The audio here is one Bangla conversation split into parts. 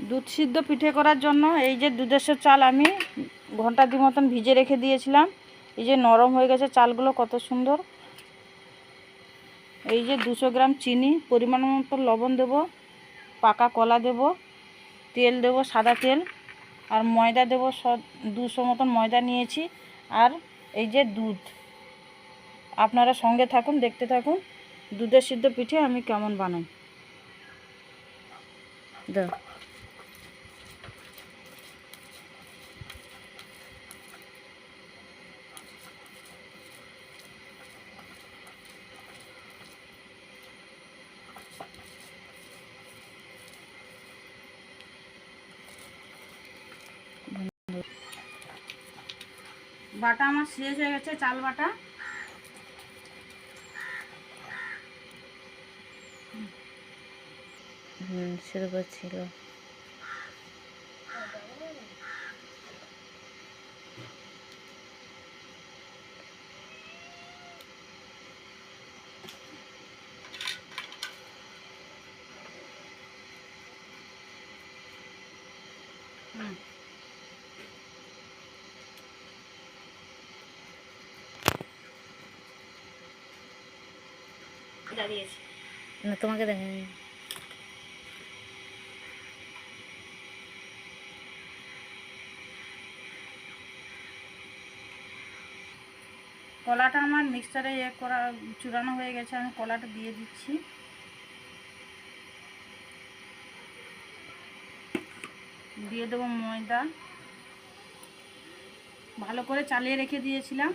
দুধ সিদ্ধ পিঠে করার জন্য এই যে 250 চাল আমি ঘন্টা 2 মতন ভিজে রেখে দিয়েছিলাম। এই যে নরম হয়ে গেছে চালগুলো, কত সুন্দর। এই যে 200 গ্রাম চিনি, পরিমাণ মতো লবণ দেব, পাকা কলা দেব, তেল দেব সাদা তেল, আর ময়দা দেব 200 মতন ময়দা নিয়েছি। আর এই যে দুধ। আপনারা সঙ্গে থাকুন, দেখতে থাকুন দুধের সিদ্ধ পিঠে আমি কেমন বানাই। দাও। বাটা আমার শেষ হয়ে গেছে, চাল বাটা। সেরকম ছিল। দাঁড়িয়েছি না, তোমাকে দেখেন। কলাটা আমার মিক্সচারে করা চূড়ানো হয়ে গেছে, আমি কলাটা দিয়ে দিচ্ছি। দিয়ে দেবো ময়দা, ভালো করে চালিয়ে রেখে দিয়েছিলাম,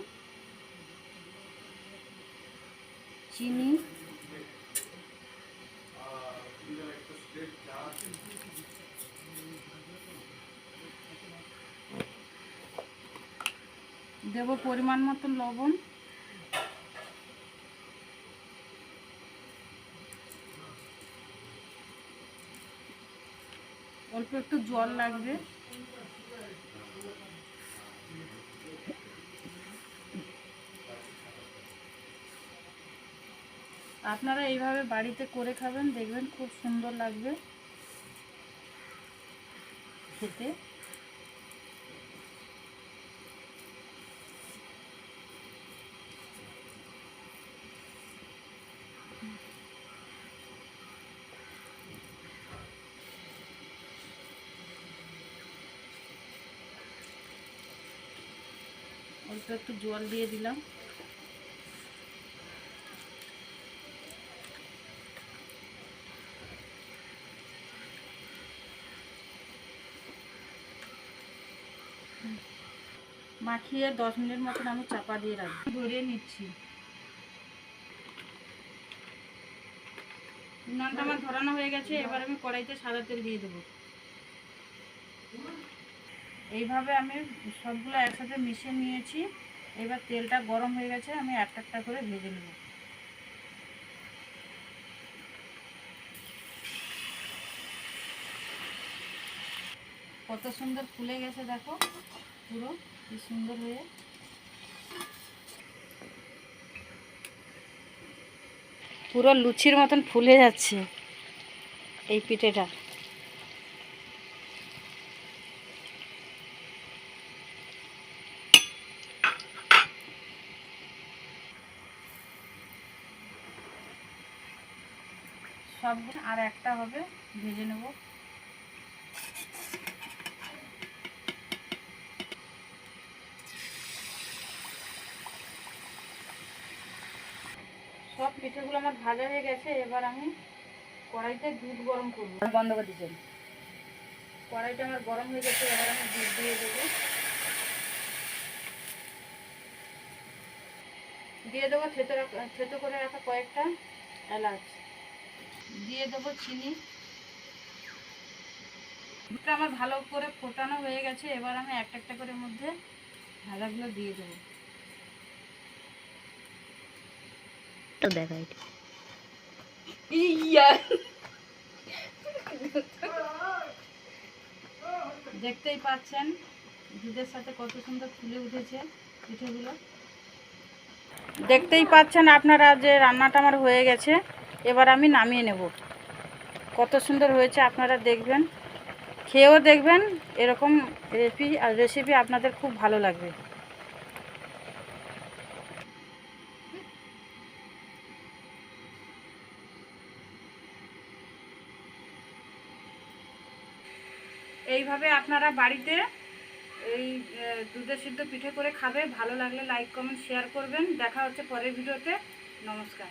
চিনি, দেব পরিমাণ মতো লবণ, অল্প একটু জল লাগবে। আপনারা এইভাবে বাড়িতে করে খাবেন, দেখবেন খুব সুন্দর লাগবে খেতে। অল্প একটু জল দিয়ে দিলাম। মাখিয়ে 10 মিনিট মতন আমি চাপা দিয়ে রাখবো। ধরিয়ে নিচ্ছি। উনানটা আমার ধরানো হয়ে গেছে, এবার আমি কড়াইতে সাদা তেল দিয়ে দেবো। এইভাবে আমি সবগুলো একসাথে মিশিয়ে নিয়েছি। এবার তেলটা গরম হয়ে গেছে, আমি একটা একটা করে ভেজে নেব। কত সুন্দর ফুলে গেছে দেখো, পুরো কি সুন্দর হয়ে। পুরো লুচির মতন ফুলে যাচ্ছে এই পিঠেটা। সবগুলো আর একটা হবে, ভেজে নেব। সব পিঠেগুলো আমার ভাজা হয়ে গেছে, এবার আমি কড়াইতে দুধ গরম করব। বন্ধ করে দিচ্ছেন। কড়াইটা আমার গরম হয়ে গেছে, এবার আমি দুধ দিয়ে দেবো। দিয়ে দেবো থেতো করে রাখা কয়েকটা এলাচ। দিয়ে দেবো চিনি। দুধটা আমার ভালো করে ফোটানো হয়ে গেছে, এবার আমি একটা একটা করে মধ্যে ভাজাগুলো দিয়ে দেবো। তো দেখাই দেখতেই পাচ্ছেন দুধের সাথে কত সুন্দর ফুলে উঠেছে পিঠেগুলো। দেখতেই পাচ্ছেন আপনারা যে রান্নাটা আমার হয়ে গেছে, এবার আমি নামিয়ে নেব। কত সুন্দর হয়েছে আপনারা দেখবেন। খেয়েও দেখবেন, এরকম রেসিপি আপনাদের খুব ভালো লাগবে। এইভাবে আপনারা বাড়িতে এই দুধে সিদ্ধ পিঠে করে খাবে। ভালো লাগলে লাইক কমেন্ট শেয়ার করবেন। দেখা হচ্ছে পরের ভিডিওতে। নমস্কার।